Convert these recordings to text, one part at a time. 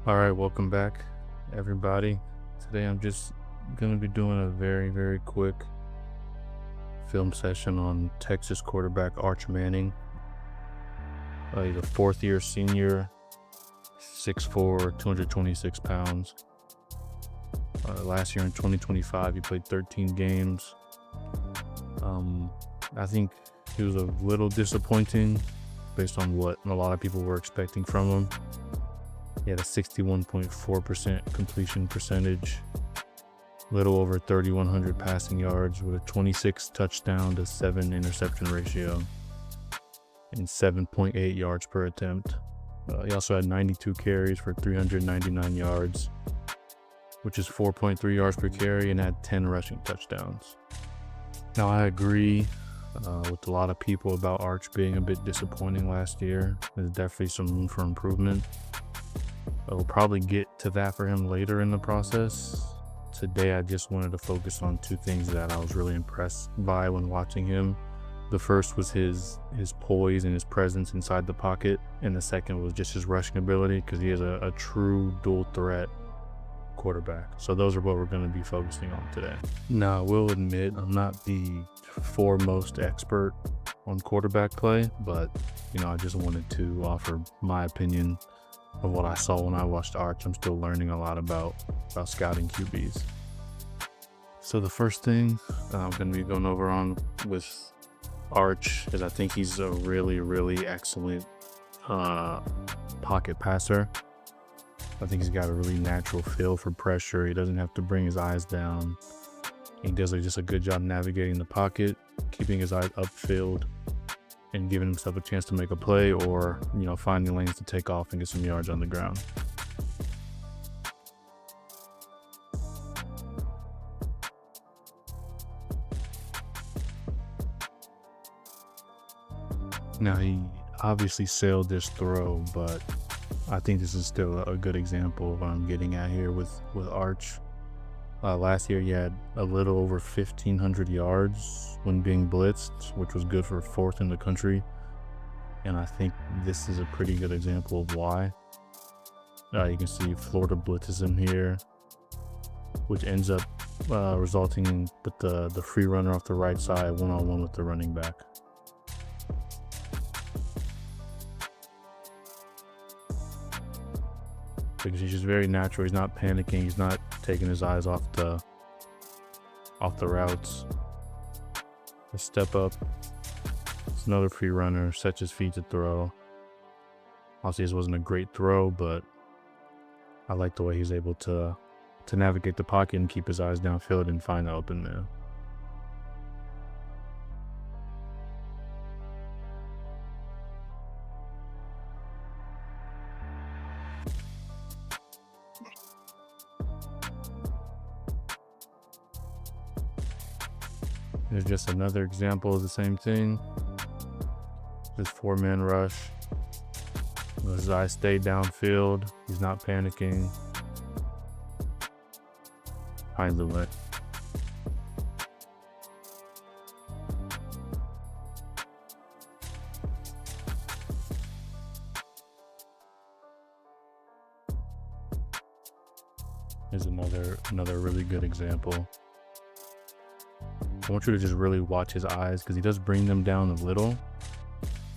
All right, welcome back, everybody. Today I'm just going to be doing a very quick film session on Texas quarterback Arch Manning. He's a fourth year senior, 6'4", 226 pounds. Last year in 2025, he played 13 games. I think he was a little disappointing based on what a lot of people were expecting from him. He had a 61.4% completion percentage, little over 3,100 passing yards with a 26 touchdown to 7 interception ratio and 7.8 yards per attempt. He also had 92 carries for 399 yards, which is 4.3 yards per carry, and had 10 rushing touchdowns. Now, I agree with a lot of people about Arch being a bit disappointing last year. There's definitely some room for improvement. We'll probably get to that for him later in the process. Today, I just wanted to focus on two things that I was really impressed by when watching him. The first was his poise and his presence inside the pocket, and the second was just his rushing ability, because he is a true dual threat quarterback. So those are what we're going to be focusing on today. Now, I will admit I'm not the foremost expert on quarterback play, but I just wanted to offer my opinion of what I saw when I watched Arch. I'm still learning a lot about scouting QBs. So the first thing I'm going to be going over on with Arch is I think he's a really excellent pocket passer. I think he's got a really natural feel for pressure. He doesn't have to bring his eyes down. He does just a good job navigating the pocket, keeping his eyes upfield, and giving himself a chance to make a play, or finding lanes to take off and get some yards on the ground. Now, he obviously sailed this throw, but I think this is still a good example of what I'm getting at here with Arch. Last year, he had a little over 1,500 yards when being blitzed, which was good for fourth in the country. And I think this is a pretty good example of why. You can see Florida blitzes him here, which ends up resulting in with the free runner off the right side, one-on-one with the running back. Because he's just very natural. He's not panicking. He's not taking his eyes off the routes. A step up. It's another free runner. Sets his feet to throw. Obviously, this wasn't a great throw, but I like the way he's able to navigate the pocket and keep his eyes downfield and find the open man. There's just another example of the same thing. This four-man rush. His eyes stay downfield. He's not panicking. Finds the way. Here's another really good example. I want you to just really watch his eyes, because he does bring them down a little,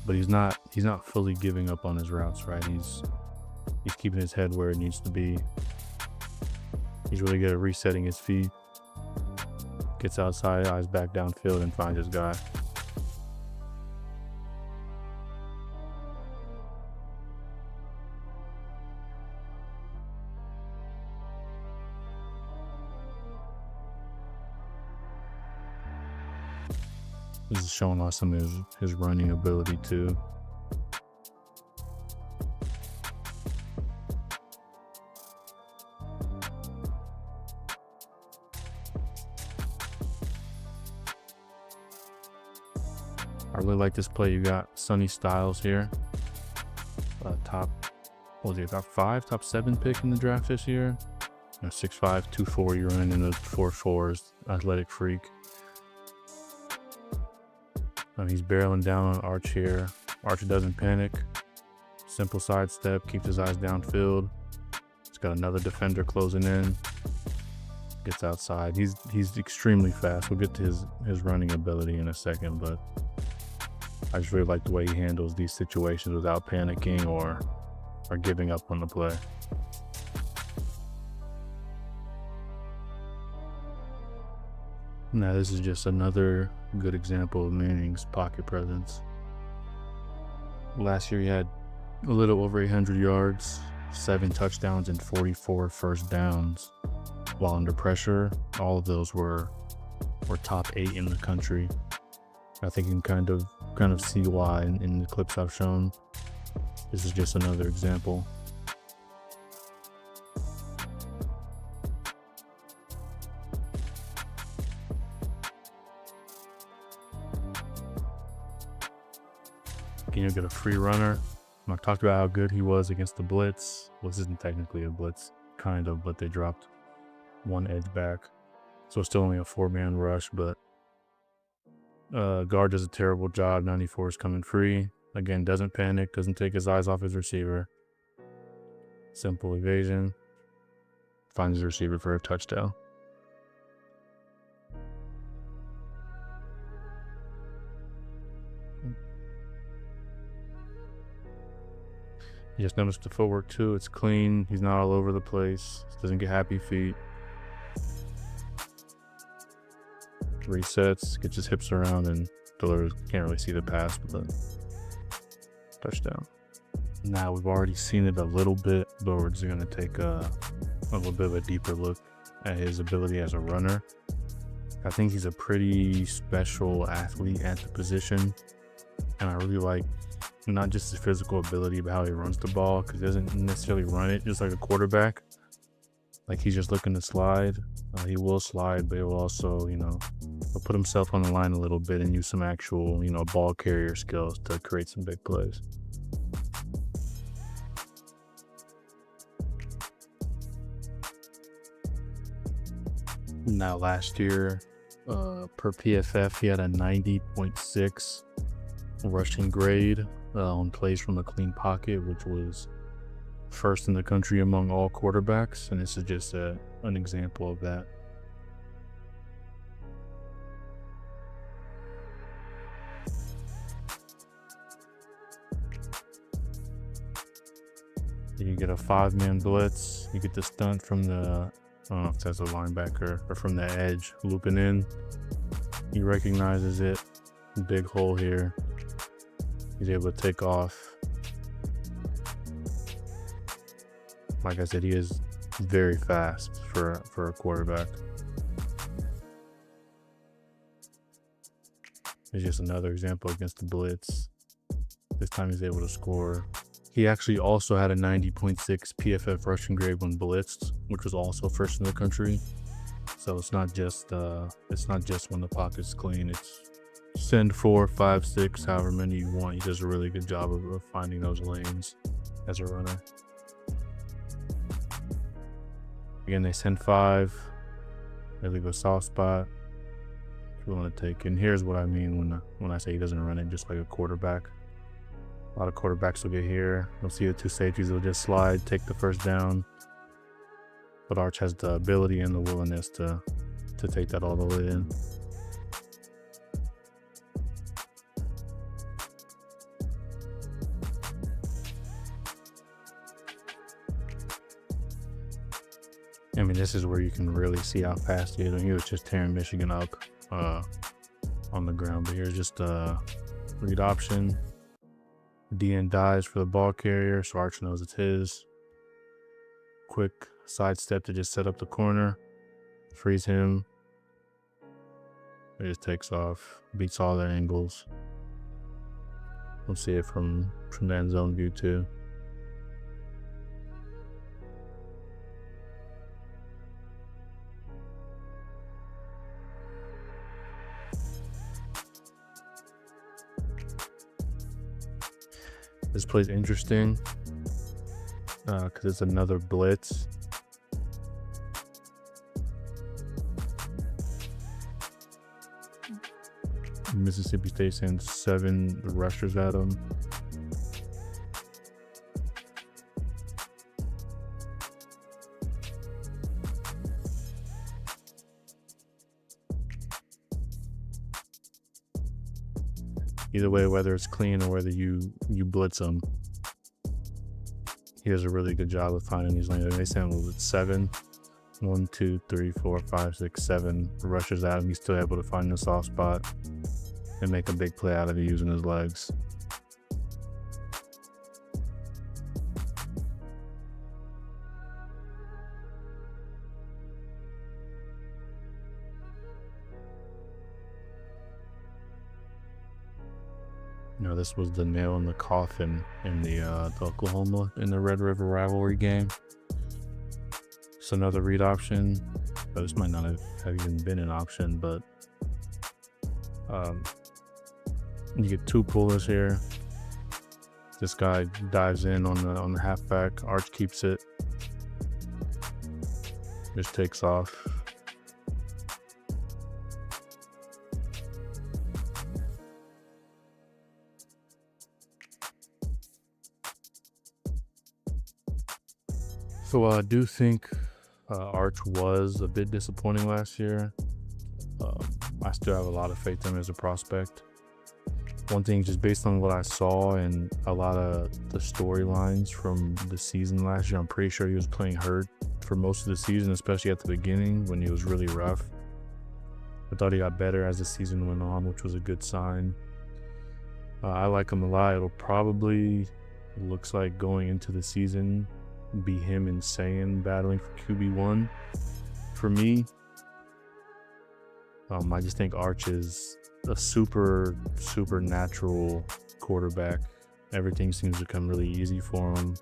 but he's not fully giving up on his routes, right? He's keeping his head where it needs to be. He's really good at resetting his feet. Gets outside, eyes back downfield, and finds his guy. This is showing off some of his running ability too. I really like this play. You got Sonny Styles here. Top 7 pick in the draft this year. 6'5", 240 running in the 4.4s, athletic freak. He's barreling down on Arch here. Arch doesn't panic. Simple sidestep, keeps his eyes downfield. Got another defender closing in. Gets outside. He's extremely fast. We'll get to his running ability in a second, but I just really like the way he handles these situations without panicking or giving up on the play. Now this is just another good example of Manning's pocket presence. Last year he had a little over 800 yards, 7 touchdowns, and 44 first downs. While under pressure, all of those were top 8 in the country. I think you can kind of see why in the clips I've shown. This is just another example. Can you get a free runner? I talked about how good he was against the blitz. Well, this isn't technically a blitz, kind of, but they dropped one edge back. So it's still only a 4-man rush, but guard does a terrible job. 94 is coming free. Again, doesn't panic, doesn't take his eyes off his receiver. Simple evasion. Finds his receiver for a touchdown. You just notice the footwork too. It's clean. He's not all over the place. Doesn't get happy feet. Resets, gets his hips around, and delivers. Can't really see the pass, but the touchdown. Now we've already seen it a little bit, but we're just gonna take a little bit of a deeper look at his ability as a runner. I think he's a pretty special athlete at the position, and I really like not just his physical ability, but how he runs the ball, because he doesn't necessarily run it just like a quarterback. Like he's just looking to slide. He will slide, but he will also, he'll put himself on the line a little bit and use some actual, ball carrier skills to create some big plays. Now last year, per PFF, he had a 90.6 rushing grade on plays from a clean pocket, which was first in the country among all quarterbacks, and this is just an example of that. You get a 5-man blitz. You get the stunt from the, I don't know if that's a linebacker or from the edge, looping in. He recognizes it. Big hole here. He's able to take off. Like I said, he is very fast for a quarterback. It's just another example against the blitz. This time he's able to score. He actually also had a 90.6 PFF rushing grade when blitzed, which was also first in the country. So it's not just when the pocket's clean. It's send 4, 5, 6, however many you want. He does a really good job of finding those lanes as a runner. Again, they send 5. They leave a soft spot if you want to take. And here's what I mean when I say he doesn't run it just like a quarterback. A lot of quarterbacks will get here. You'll see the 2 safeties will just slide, take the first down. But Arch has the ability and the willingness to take that all the way in. I mean, this is where you can really see how fast he is. He was just tearing Michigan up on the ground. But here's just a read option. DN dives for the ball carrier, so Arch knows it's his. Quick sidestep to just set up the corner. Freeze him. He just takes off. Beats all their angles. We'll see it from the end zone view too. This play's interesting because it's another blitz. Mississippi State sends 7 rushers at him. Either way, whether it's clean or whether you blitz him, he does a really good job of finding these lanes. They send him with 7, 1, 2, 3, 4, 5, 6, 7 rushes at him. He's still able to find the soft spot and make a big play out of it using his legs. You know, this was the nail in the coffin in the Oklahoma in the Red River rivalry game. It's another read option, but this might not have even been an option. But you get 2 pullers here. This guy dives in on the halfback. Arch keeps it. Just takes off. So I do think Arch was a bit disappointing last year. I still have a lot of faith in him as a prospect. One thing, just based on what I saw and a lot of the storylines from the season last year, I'm pretty sure he was playing hurt for most of the season, especially at the beginning when he was really rough. I thought he got better as the season went on, which was a good sign. I like him a lot. It'll probably, looks like going into the season, be him and Sayan battling for QB1 for me. I just think Arch is a super natural quarterback. Everything seems to come really easy for him.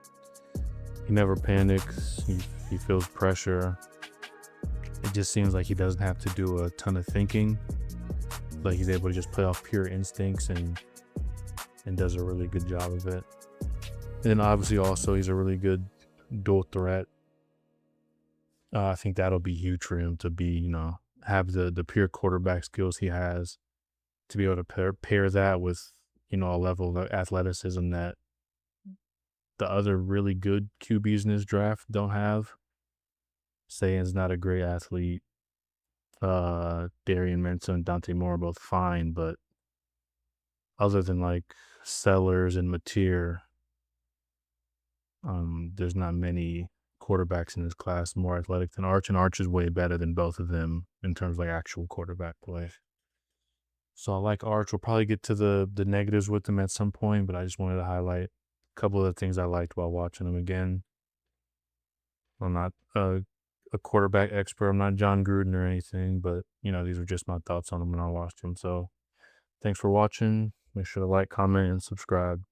He never panics. He feels pressure. It just seems like he doesn't have to do a ton of thinking. Like he's able to just play off pure instincts and does a really good job of it. And then obviously also he's a really good dual threat. I think that'll be huge for him to be, have the pure quarterback skills he has, to be able to pair that with, a level of athleticism that the other really good QBs in this draft don't have. Sayan's not a great athlete. Darian Mensah and Dante Moore are both fine, but other than like Sellers and Mateer, there's not many quarterbacks in this class more athletic than Arch, and Arch is way better than both of them in terms of like actual quarterback play. So I like Arch. We'll probably get to the negatives with him at some point, but I just wanted to highlight a couple of the things I liked while watching him again. I'm not a quarterback expert. I'm not John Gruden or anything, but these are just my thoughts on him when I watched him. So thanks for watching. Make sure to like, comment, and subscribe.